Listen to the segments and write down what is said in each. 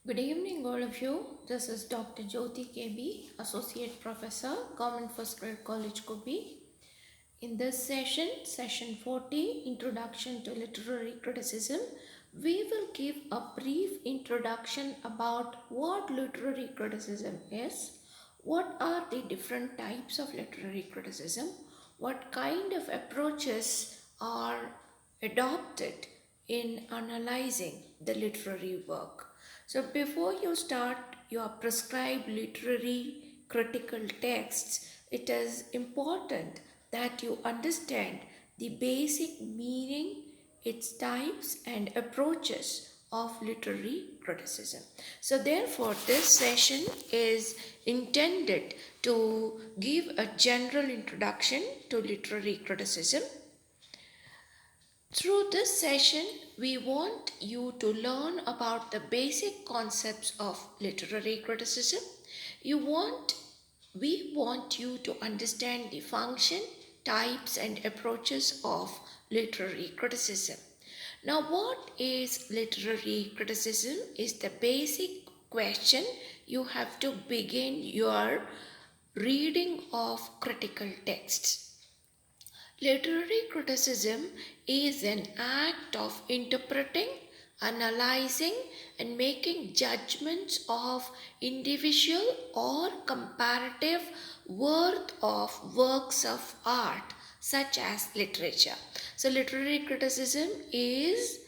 Good evening, all of you. This is Dr. Jyoti KB, Associate Professor, Government First Grade College, Kobe. In this session, session 40, Introduction to Literary Criticism, we will give a brief introduction about what literary criticism is, what are the different types of literary criticism, what kind of approaches are adopted in analyzing the literary work. So before you start your prescribed literary critical texts, it is important that you understand the basic meaning, its types and approaches of literary criticism. So therefore this session is intended to give a general introduction to literary criticism. Through this session, we want you to learn about the basic concepts of literary criticism. We want you to understand the function, types and approaches of literary criticism. Now, what is literary criticism is the basic question you have to begin your reading of critical texts. Literary criticism is an act of interpreting, analyzing, and making judgments of individual or comparative worth of works of art, such as literature. So, literary criticism is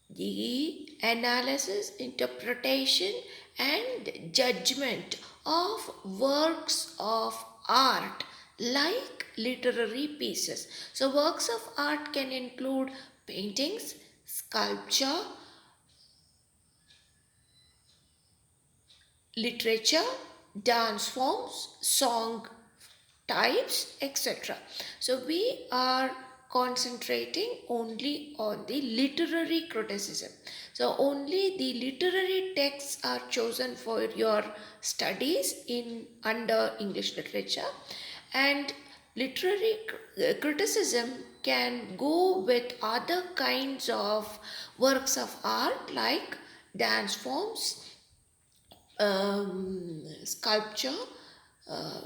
the analysis, interpretation, and judgment of works of art like literary pieces. So works of art can include paintings, sculpture, literature, dance forms, song types, etc. So we are concentrating only on the literary criticism. So only the literary texts are chosen for your studies in under English literature, and literary criticism can go with other kinds of works of art like dance forms, sculpture, uh,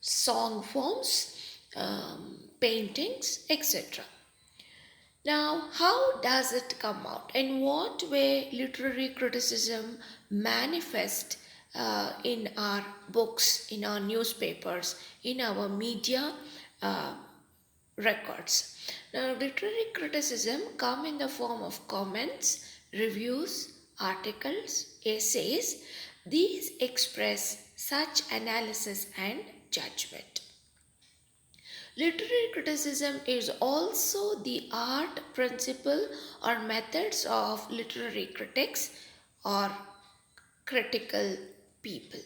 song forms, paintings, etc. Now, how does it come out? In what way literary criticism manifest in our books, in our newspapers, in our media records? Now, literary criticism come in the form of comments, reviews, articles, essays. These express such analysis and judgment. Literary criticism is also the art, principle, or methods of literary critics or critical people.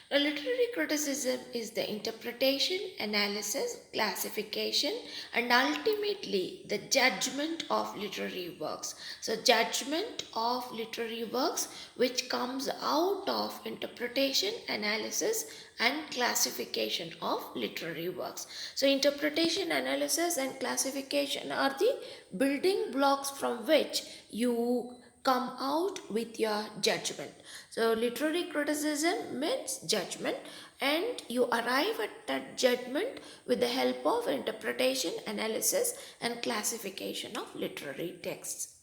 Now, literary criticism is the interpretation, analysis, classification, and ultimately the judgment of literary works. So, judgment of literary works which comes out of interpretation, analysis, and classification of literary works. So, interpretation, analysis, and classification are the building blocks from which you come out with your judgment. So literary criticism means judgment, and you arrive at that judgment with the help of interpretation, analysis, and classification of literary texts.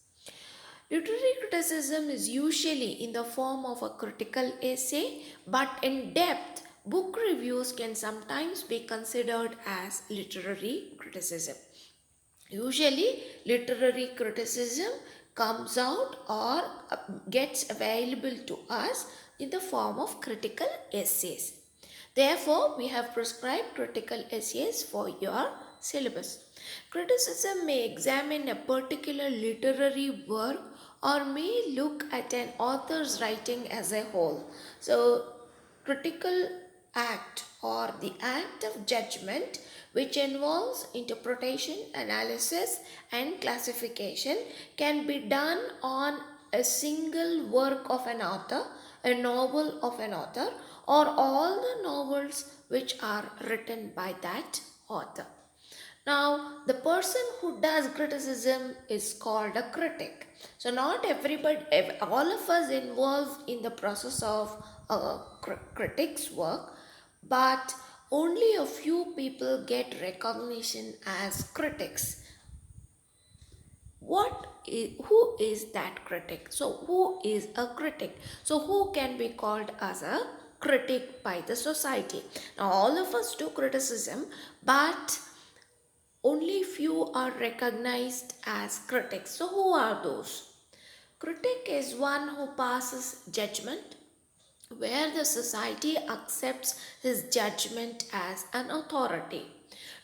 Literary criticism is usually in the form of a critical essay, but in depth, book reviews can sometimes be considered as literary criticism. Usually, literary criticism comes out or gets available to us in the form of critical essays. Therefore, we have prescribed critical essays for your syllabus. Criticism may examine a particular literary work or may look at an author's writing as a whole. So, critical act or the act of judgment, which involves interpretation, analysis, and classification, can be done on a single work of an author, a novel of an author, or all the novels which are written by that author. Now, the person who does criticism is called a critic. So, not everybody, all of us involved in the process of critic's work, but only a few people get recognition as critics. Who is that critic? So who is a critic? So who can be called as a critic by the society? Now all of us do criticism, but only few are recognized as critics. So who are those? Critic is one who passes judgment, where the society accepts his judgment as an authority.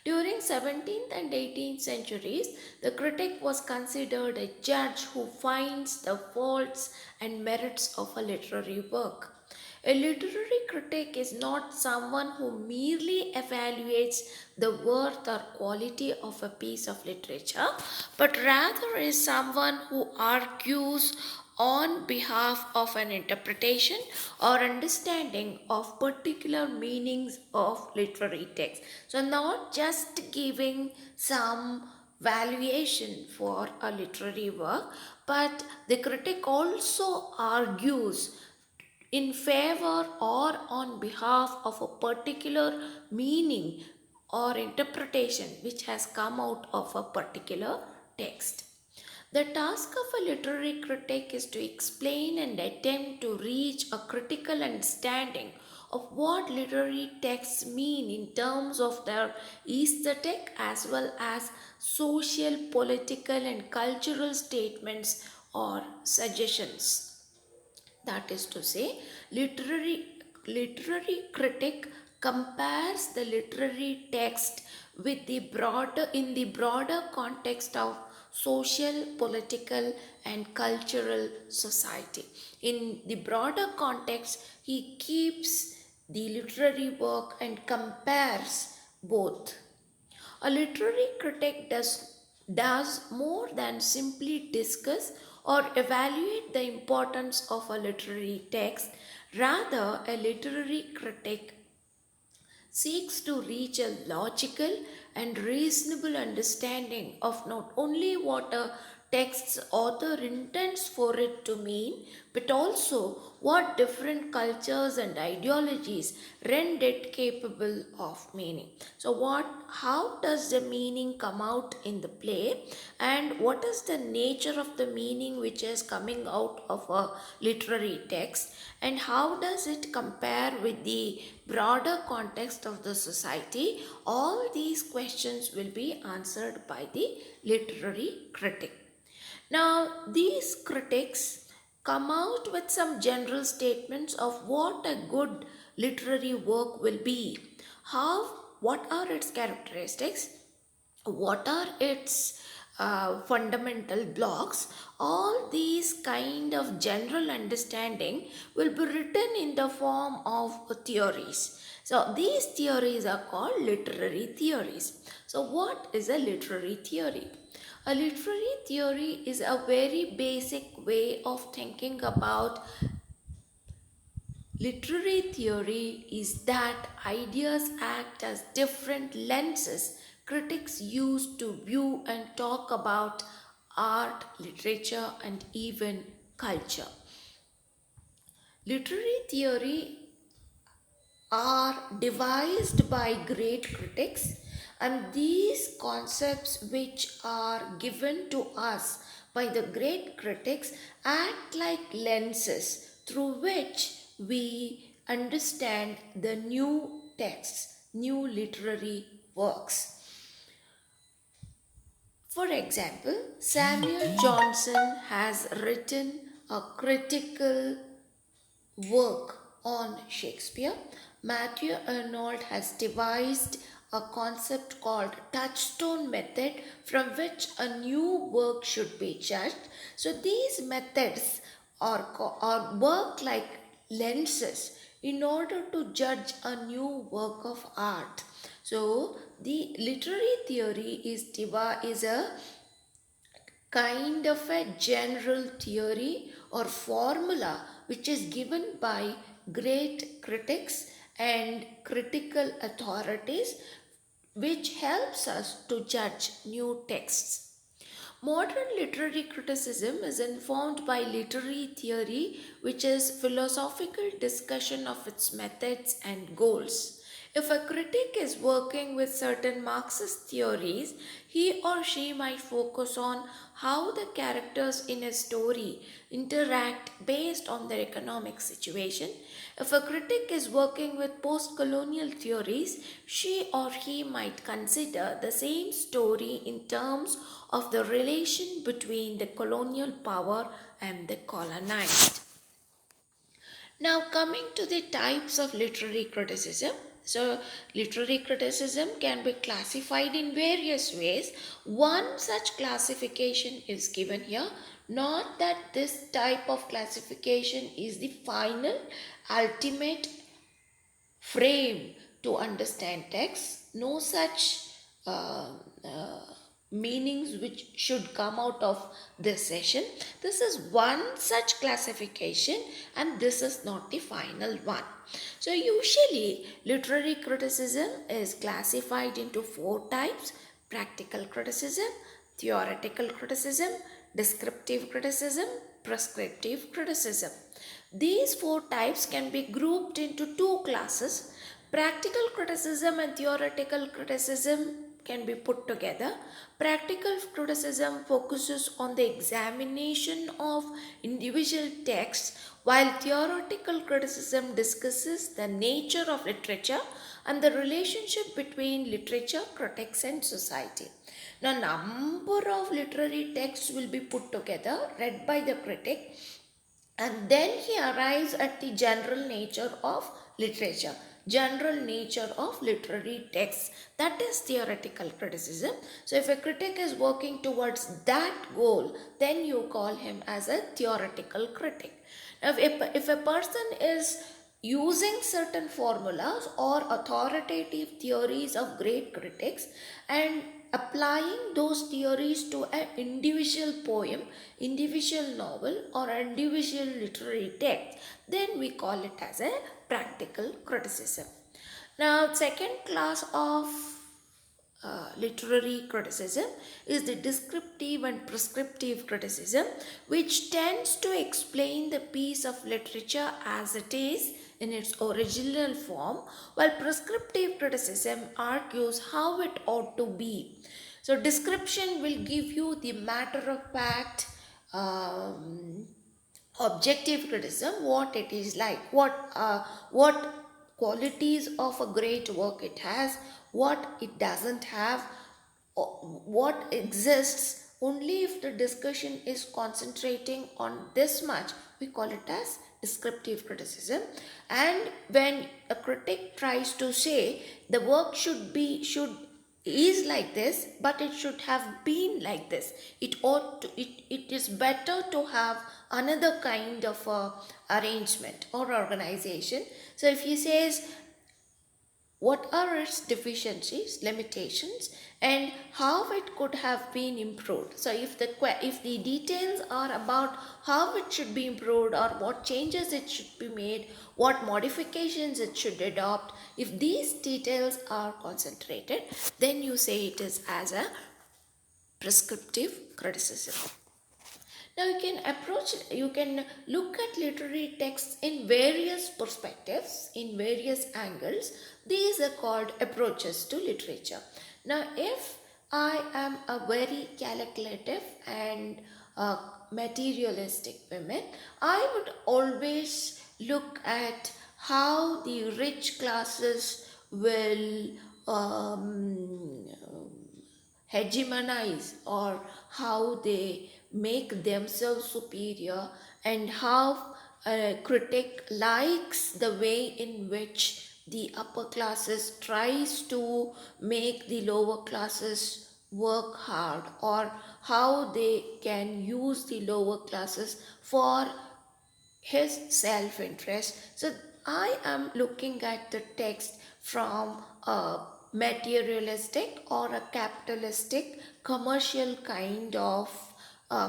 During 17th and 18th centuries, the critic was considered a judge who finds the faults and merits of a literary work. A literary critic is not someone who merely evaluates the worth or quality of a piece of literature, but rather is someone who argues on behalf of an interpretation or understanding of particular meanings of literary text. So, not just giving some valuation for a literary work, but the critic also argues in favor or on behalf of a particular meaning or interpretation which has come out of a particular text. The task of a literary critic is to explain and attempt to reach a critical understanding of what literary texts mean in terms of their aesthetic as well as social, political, and cultural statements or suggestions. That is to say, literary critic compares the literary text with the broader in the broader context of social, political, and cultural society. In the broader context, he keeps the literary work and compares both. A literary critic does more than simply discuss or evaluate the importance of a literary text. Rather, a literary critic seeks to reach a logical and reasonable understanding of not only what a text's author intends for it to mean, but also what different cultures and ideologies render it capable of meaning. So, how does the meaning come out in the play, and what is the nature of the meaning which is coming out of a literary text, and how does it compare with the broader context of the society? All these questions will be answered by the literary critic. Now, these critics come out with some general statements of what a good literary work will be. What are its characteristics? What are its fundamental blocks? All these kind of general understanding will be written in the form of theories. So these theories are called literary theories. So what is a literary theory? A literary theory is a very basic way of thinking about literary theory is that ideas act as different lenses critics use to view and talk about art, literature, and even culture. Literary theory are devised by great critics, and these concepts which are given to us by the great critics act like lenses through which we understand the new texts, new literary works. For example, Samuel Johnson has written a critical work on Shakespeare. Matthew Arnold has devised a concept called touchstone method from which a new work should be judged. So these methods are work like lenses in order to judge a new work of art. So the literary theory is a kind of a general theory or formula which is given by great critics and critical authorities which helps us to judge new texts. Modern literary criticism is informed by literary theory, which is philosophical discussion of its methods and goals. If a critic is working with certain Marxist theories, he or she might focus on how the characters in a story interact based on their economic situation. If a critic is working with post colonial theories, she or he might consider the same story in terms of the relation between the colonial power and the colonized. Now, coming to the types of literary criticism. So, literary criticism can be classified in various ways. One such classification is given here. Not that this type of classification is the final, ultimate frame to understand text. No such uh, uh, meanings which should come out of this session. This is one such classification, and this is not the final one. So usually literary criticism is classified into four types: practical criticism, theoretical criticism, descriptive criticism, prescriptive criticism. These four types can be grouped into two classes. Practical criticism and theoretical criticism can be put together. Practical criticism focuses on the examination of individual texts, while theoretical criticism discusses the nature of literature and the relationship between literature, critics, and society. Now, number of literary texts will be put together, read by the critic, and then he arrives at the general nature of literature, general nature of literary texts. That is theoretical criticism. So if a critic is working towards that goal, then you call him as a theoretical critic. Now if a person is using certain formulas or authoritative theories of great critics and applying those theories to an individual poem, individual novel, or individual literary text, then we call it as a practical criticism. Now, second class of literary criticism is the descriptive and prescriptive criticism, which tends to explain the piece of literature as it is in its original form, while prescriptive criticism argues how it ought to be. So, description will give you the matter of fact, objective criticism, what it is like, what qualities of a great work it has, what it doesn't have, what exists. Only if the discussion is concentrating on this much, we call it as descriptive criticism. And when a critic tries to say the work should is like this, but it should have been like this, it is better to have another kind of arrangement or organization. So if he says what are its deficiencies, limitations, and how it could have been improved. So if the details are about how it should be improved or what changes it should be made, what modifications it should adopt, if these details are concentrated, then you say it is as a prescriptive criticism. Now you can look at literary texts in various perspectives, in various angles. These are called approaches to literature. Now, if I am a very calculative and materialistic woman, I would always look at how the rich classes will hegemonize, or how they make themselves superior, and how a critic likes the way in which the upper classes tries to make the lower classes work hard, or how they can use the lower classes for his self interest. So I am looking at the text from a materialistic or a capitalistic commercial kind of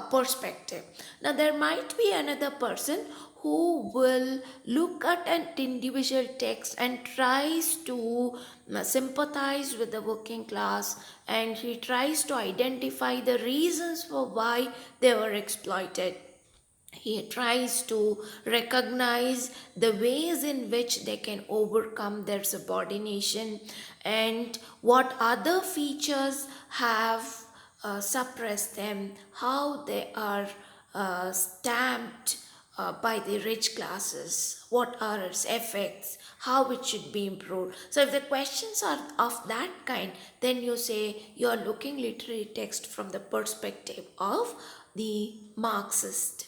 perspective. Now, there might be another person who will look at an individual text and tries to sympathize with the working class, and he tries to identify the reasons for why they were exploited. He tries to recognize the ways in which they can overcome their subordination and what other features have suppressed them, how they are stamped by the rich classes, what are its effects, how it should be improved. So, if the questions are of that kind, then you say you are looking literary text from the perspective of the Marxist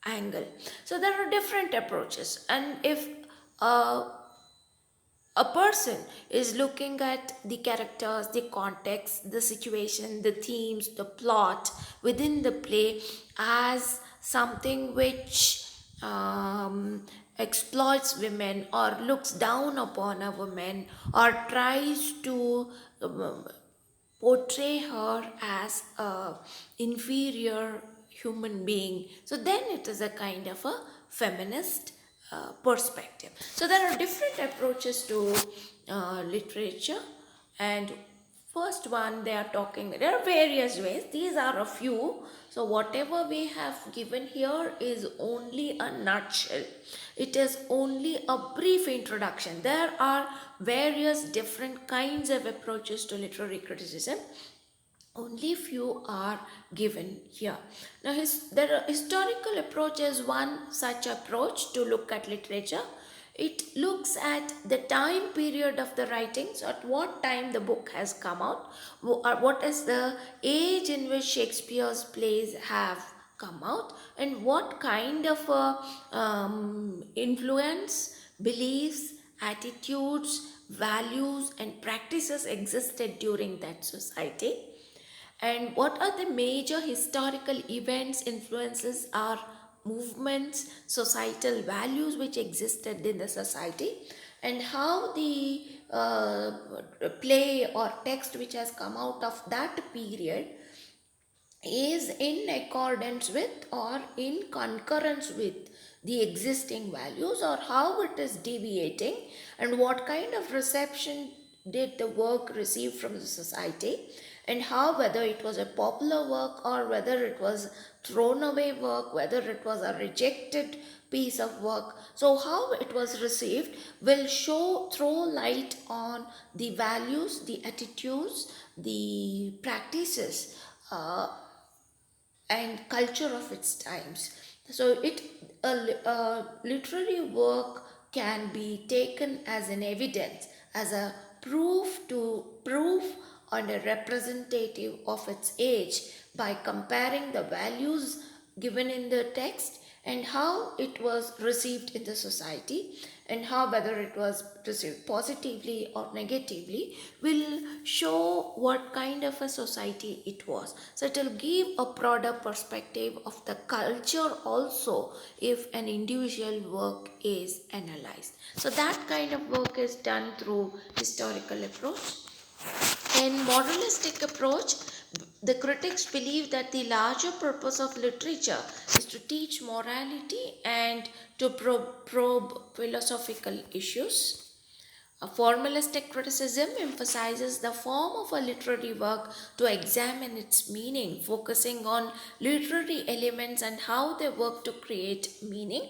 angle. So there are different approaches, and if uh, a person is looking at the characters, the context, the situation, the themes, the plot within the play as something which exploits women or looks down upon a woman or tries to portray her as a inferior human being, so then it is a kind of a feminist perspective. So there are different approaches to literature, and first one they are talking, there are various ways, these are a few. So whatever we have given here is only a nutshell, it is only a brief introduction. There are various different kinds of approaches to literary criticism, only few are given here. Now, there are historical approach is one such approach to look at literature. It looks at the time period of the writings, at what time the book has come out, or what is the age in which Shakespeare's plays have come out, and what kind of influence, beliefs, attitudes, values, and practices existed during that society, and what are the major historical events, influences, or movements, societal values which existed in the society, and how the play or text which has come out of that period is in accordance with or in concurrence with the existing values, or how it is deviating, and what kind of reception did the work receive from the society, and how, whether it was a popular work or whether it was thrown away work, whether it was a rejected piece of work, so how it was received will throw light on the values, the attitudes, the practices and culture of its times. So a literary work can be taken as an evidence, as a proof on a representative of its age, by comparing the values given in the text and how it was received in the society, and how, whether it was received positively or negatively, will show what kind of a society it was. So it will give a broader perspective of the culture also if an individual work is analyzed. So that kind of work is done through historical approach. In moralistic approach, the critics believe that the larger purpose of literature is to teach morality and to probe philosophical issues. A formalistic criticism emphasizes the form of a literary work to examine its meaning, focusing on literary elements and how they work to create meaning.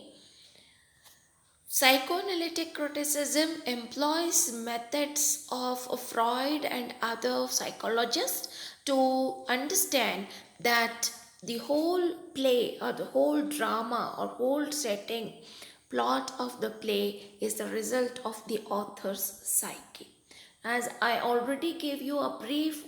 Psychoanalytic criticism employs methods of Freud and other psychologists to understand that the whole play or the whole drama or whole setting plot of the play is the result of the author's psyche. As I already gave you a brief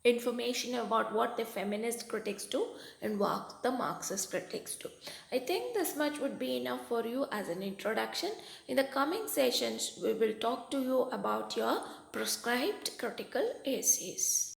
information about what the feminist critics do and what the Marxist critics do. I think this much would be enough for you as an introduction. In the coming sessions, we will talk to you about your prescribed critical essays.